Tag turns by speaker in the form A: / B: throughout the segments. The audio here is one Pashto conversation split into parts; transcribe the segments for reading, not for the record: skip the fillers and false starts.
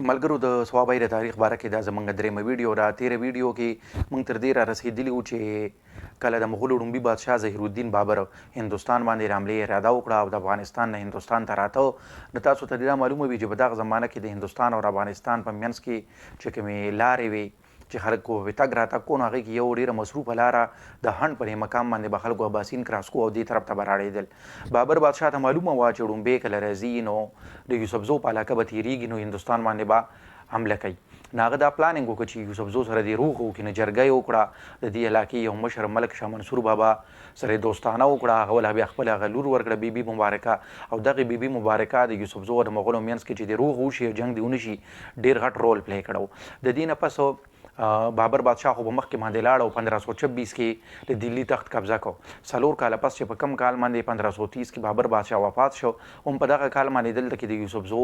A: ملګرو د صوابۍ د تاریخ باره کې دا زموږ درېیمه ویډیو ده. تېره ویډیو کې موږ تر دې را رسېدلي وو چې کله د مغولو ړومبي بادشاه ظهیرالدین بابر هندوستان باندې د حملې اراده وکړه او د افغانستان نه هندوستان ته راته. نو تاسو ته دې دا معلومه وي چې په دغه زمانه کې د هندوستان او افغانستان په منځ کې چې کومې لارې وي چې خلک په تګ راتګ کو، نو هغې کې یو ډېره مصروفه لاره د هنډ پر مقام باندې به خلکو اباسین کراس کو او دې طرف ته به راړېدل. بابر بادشاه ته معلومه وه چې ړومبی کله راځي نو د یوسفزو په علاقه به تېرېږي، نو هندوستان باندې به حمله کوي. نو هغه دا پلانینګ وکړه چې یوسفزو سره دې روغ وکړي، نو جرګه یې وکړه. د دې علاقې یو مشر ملک شاه منصور بابا سره یې دوستانه وکړه. هغه ول بیا خپله هغه لور ورکړه بیبي مبارکه، او دغې بیبي مبارکه د یوسفزو او د مغولو منځ کې چې دې روغ وشي او جنګ دې ونه شي ډېر غټ رول پلی کړی. د دې نه پس بابر بادشاه خو به مخکې باندې لاړ او 1526 کې د دلی تخت قبضه کو. 4 کاله پس چې په کم کال باندې 1530 کې بابر بادشاه وفات شو، هم په دغه کال باندې دلته کې د یوسفزو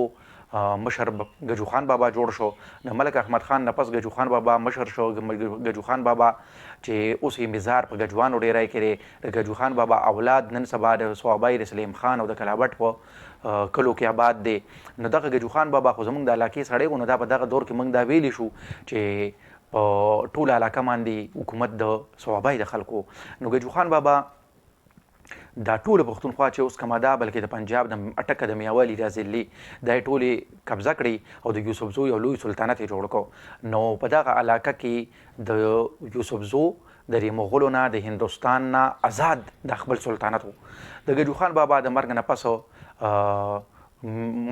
A: مشر ګجو خان بابا جوړ شو. د ملک احمد خان نه پس ګجو خان بابا مشر شو. ګجو خان بابا چې اوس یې مزار په ګجوانو ډیری کې د ګجو خان بابا اولاد نن سبا د صوابۍ د سلیم خان او د کلابټ په کلو کې آباد دی. نو دغه ګجو خان بابا خو زموږ د علاقې سړی و، نو دا په دغه دور کې موږ دا ویلی شو چې په ټوله علاقه باندې حکومت د صوابۍ د خلکو. نو ګجو خان بابا دا ټوله پښتونخوا چې اوس کومه ده، بلکې د پنجاب د اټکه د میاوالي دا ضلعې دا یې ټولې قبضه کړي او د یوسفزو یو لوی سلطنت یې جوړ کړو. نو په دغه علاقه کې د یوسفزو د دې مغولو نه د هندوستان نه آزاد د خپل سلطنت و. د ګجو خان بابا د مرګ نه پس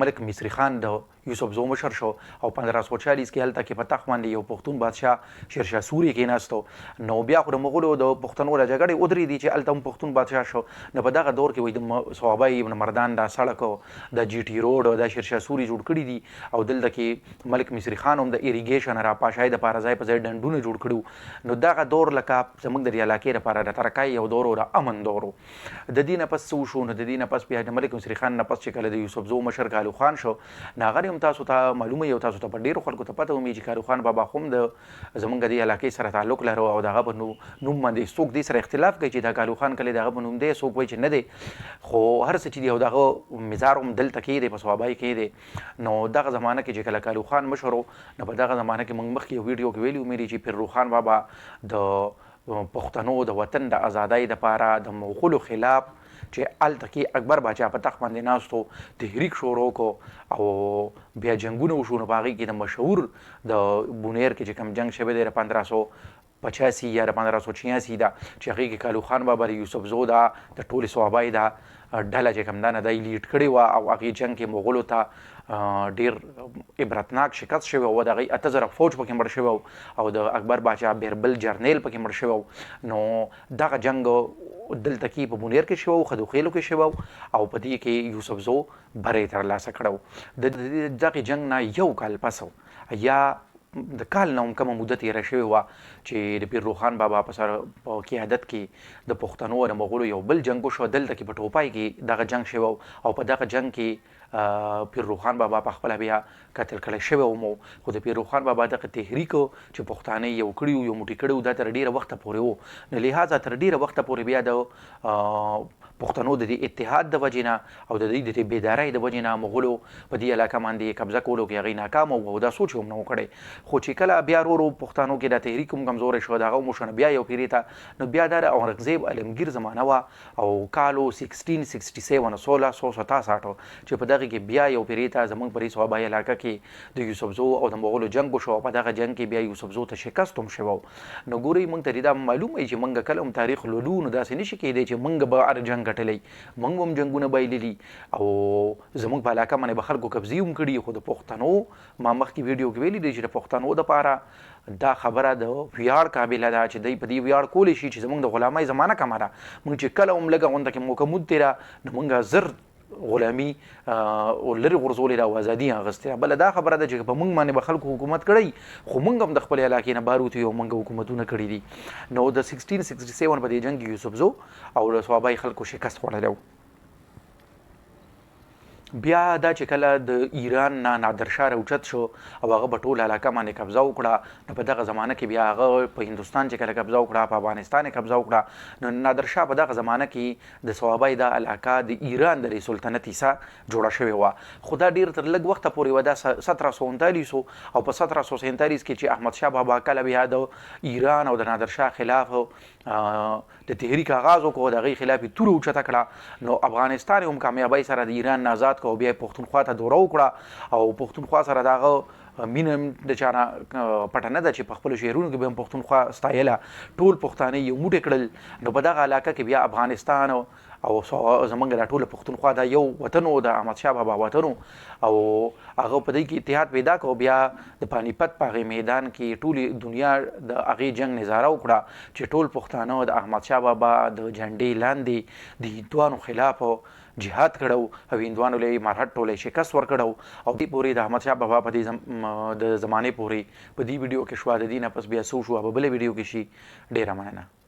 A: ملک مصری خان د یوسفزو مشر شو او 1540 کې هلته کې په تخت باندې یو پښتون بادشاه شیرشاه سوري کېناستو. نو بیا خو د مغولو د پښتنو له جګړې ودرېدي چې هلته هم پښتون بادشاه شو. نو په دغه دور کې وایي د صوابۍ ابن مردان دا سړک د جي ټي روډ دا شیرشاه سوري جوړ کړي دي، او دلته کې ملک مصری خان هم د ایریګیشن راپاشای دپاره ځای په ځای ډنډونه جوړ کړي. نو دغه دور لکه زموږ د دې علاقې دپاره د ترقۍ یو دور و، د امن دور و. د دې نه پس څه وشو؟ نو د دې نه پس بیا د ملک مصری خان نه پس چې کله د یوسفزو مشر کالو خان شو، نو هغه هم تاسو ته معلومه یو، تاسو ته په ډېرو خلکو ته پته ومي چې کالو خان بابا خو هم د زموږ د دې علاقې سره تعلق لرو، او د هغه په نوم باندې څوک دې سره اختلاف کوي چې دا کالو خان کلی د هغه په نوم دی، څوک وایي چې نه دی. خو هر څه چې دی او دغه مزار هم دلته کې دی، په صوابۍ کې دی. نو دغه زمانه کې چې کله کالو خان مشر و، نو په دغه زمانه کې موږ مخکې یو ویډیو کې ویلي وو چې پیرروخان بابا د پښتنو د وطن د ازادۍ دپاره د مغولو خلاف چې هلته کې اکبر باچا په تخت باندې ناست و، تحریک شروع کړو او بیا جنګونه وشو. نو په هغې کې د مشهور د بونیر کې چې کوم جنګ شوی دی د 1585 یا د 1586 ده، چې هغې کې کالو خان بابا د یوسفزو دا د ټولې صوابۍ دا ډله چې کوم ده نه دی لیډ کړې وه، او هغې جنګ کې مغولو ته ډېر عبرتناک شکست شوی و. د هغې 8000 فوج پکې مړ شوی او د اکبر باچا بیربل جرنیل پکې مړ شوی. نو دغه جنګ دلته کې په بونیر کې شوی و، خدوخیلو کې شوی و، او په دې کې یوسفزو بری ترلاسه کړی. د دغې جنګ نه یو کال پس یا د کال نه هم کمه موده تېره شوې وه چې د پیرروخان بابا په سره په قیادت کې د پښتنو او د مغولو یو بل جنګ وشو. دلته کې په ټوپای کې دغه جنګ شوی او په دغه جنګ کې پیرروخان بابا په خپله بیا قتل کړی شوی و. خو د پیرروخان بابا دغه تحریک چې پښتانه یو کړي وو، یو موټی کړي وو، دا تر ډېره وخته پورې و. نو لحاظه تر ډېره وخته پورې بیا د پښتنو د دې اتحاد د وجې نه او د دې د دې بیدارۍ د وجې نه مغولو په دې علاقه باندې قبضه کولو کې هغوی ناکامه وو، او دا سوچ یې هم نه و کړی. خو چې کله بیا ورو پښتنو کې دا تحریک هم کمزوری شو، د هغه هم وشو، بیا یو پیرې ته نو بیا دا د اورنګزیب عالمګیر زمانه وه او کالو 1667 1667 چې په دغې کې بیا یو پیرې ته زموږ په دې صوابۍ علاقه کې د یوسفزو او د مغولو جنګ وشو، او په دغه جنګ کې بیا یوسفزو ته شکست هم شوی. نو ګورئ موږ ته دا معلوم وي چې موږ کله هم تاریخ لولو، نو داسې نشي کیدی چې موږ به هر جنګ ګټلی. موږ هم جنګونه بایللي او زموږ په علاقه باندې به خلکو قبضې هم کړي. خو د پښتنو ما مخکې ویډیو کې ویلي دی چې د پښتنو دپاره دا خبره د ویاړ قابله ده چې دوی په دې ویاړ کولی شي چې زموږ د غلامۍ زمانه کمه ده. موږ چې کله هم لږه غونده کې موقع مود تېره، نو موږ زر غلامي لرې غورځولې ده او ازادي یې اخیستې ده. بله دا خبره ده چې په موږ باندې به خلکو حکومت کړی، خو موږ هم د خپلې علاقې نه بار وتو او موږ حکومتونه کړي دي. نو د 1667 په دې جنګ کې یوسفزو او د صوابۍ خلکو شکست خوړلی و. بیا دا چې کله د ایران نه نادرشاه راوچت شو او هغه په ټوله علاقه باندې قبضه وکړه نو په دغه زمانه کې بیا هغه په هندوستان چې کله قبضه وکړه په افغانستان یې قبضه وکړه نو نادرشاه په دغه زمانه کې د صوابۍ دا علاقه د ایران د سلطنت حصه جوړه شوې وه خو دا ډېر تر لږ وخته پورې وه دا 1739 او په 1747 کې چې احمدشاه بابا کله بیا د ایران او د نادرشاه خلاف د تحریک آغاز وکړو د هغې خلاف یې توره اوچته کړه نو افغانستان هم کامیابۍ سره د ایران نه آزاد کړه او بیا یې پښتونخوا ته دوره وکړه او پښتونخوا سره د هغه مینه د چا نه پټه نه ده چې په خپلو شعرونو کې به هم پښتونخوا ستایله ټول پښتانه یو موټی کړل نو په دغه علاقه کې بیا افغانستان او زمونږ دا ټوله پښتونخوا دا یو وطن و د احمدشاه بابا وطن او هغه په دې کې اتحاد پیدا کړو بیا د پانیپت په هغې میدان کې ټولې دنیا د هغې جنګ نظاره وکړه چې ټول پښتانه د احمدشاه بابا د جنډې لاندې د هندوانو خلاف جهاد کړو او هندوانو له یې مرهټ ټولی شکست ورکړو او دې پورې د احمدشاه بابا په دې د زمانې پورې په دې ویډیو کې شو د دې نه پس بیا څه وشو په بله ویډیو کې شي ډېره مننه